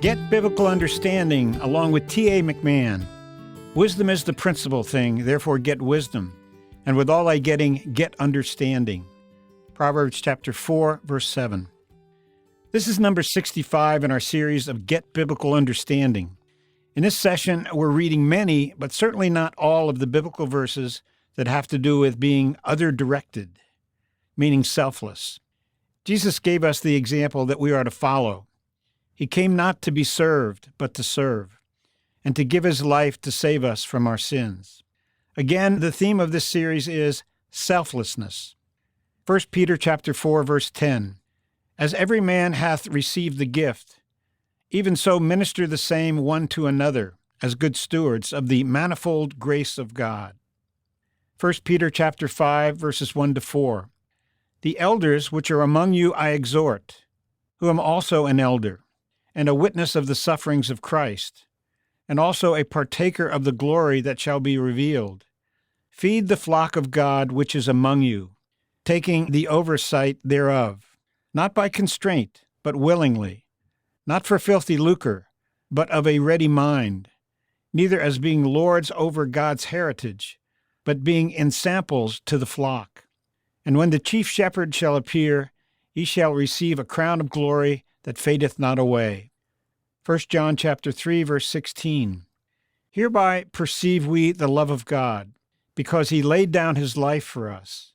Get biblical understanding along with T.A. McMahon. Wisdom is the principal thing, therefore get wisdom. And with all thy getting, get understanding. Proverbs chapter 4, verse 7. This is number 65 in our series of Get Biblical Understanding. In this session, we're reading many, but certainly not all of the biblical verses that have to do with being other-directed, meaning selfless. Jesus gave us the example that we are to follow. He came not to be served, but to serve, and to give his life to save us from our sins. Again, the theme of this series is selflessness. 1 Peter chapter 4, verse 10. As every man hath received the gift, even so minister the same one to another, as good stewards of the manifold grace of God. 1 Peter chapter 5, verses 1 to 4. The elders which are among you I exhort, who am also an elder, and a witness of the sufferings of Christ, and also a partaker of the glory that shall be revealed. Feed the flock of God which is among you, taking the oversight thereof, not by constraint, but willingly, not for filthy lucre, but of a ready mind, neither as being lords over God's heritage, but being ensamples to the flock. And when the chief shepherd shall appear, he shall receive a crown of glory that fadeth not away. 1 John chapter 3, verse 16. Hereby perceive we the love of God, because he laid down his life for us,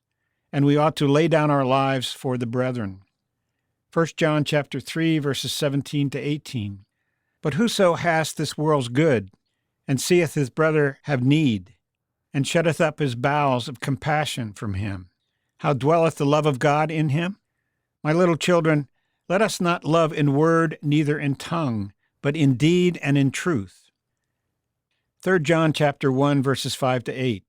and we ought to lay down our lives for the brethren. 1 John chapter 3, verses 17 to 18. But whoso hath this world's good, and seeth his brother have need, and shutteth up his bowels of compassion from him, how dwelleth the love of God in him? My little children, let us not love in word, neither in tongue, but in deed and in truth. 3 John chapter 1, verses 5 to 8.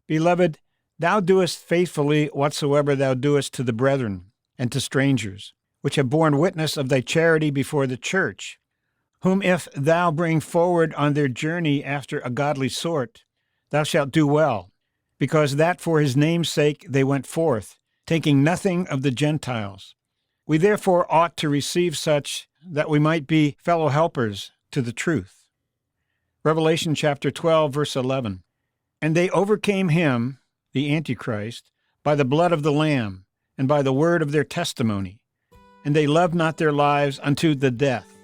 Beloved, thou doest faithfully whatsoever thou doest to the brethren and to strangers, which have borne witness of thy charity before the church, whom if thou bring forward on their journey after a godly sort, thou shalt do well, because that for his name's sake they went forth, taking nothing of the Gentiles. We therefore ought to receive such, that we might be fellow helpers to the truth. Revelation chapter 12, verse 11. And they overcame him, the Antichrist, by the blood of the Lamb, and by the word of their testimony, and they loved not their lives unto the death.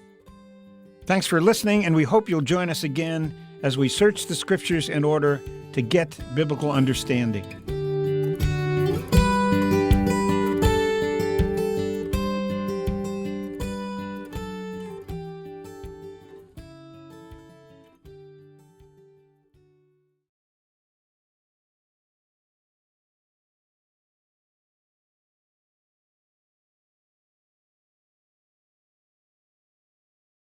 Thanks for listening, and we hope you'll join us again as we search the Scriptures in order to get biblical understanding.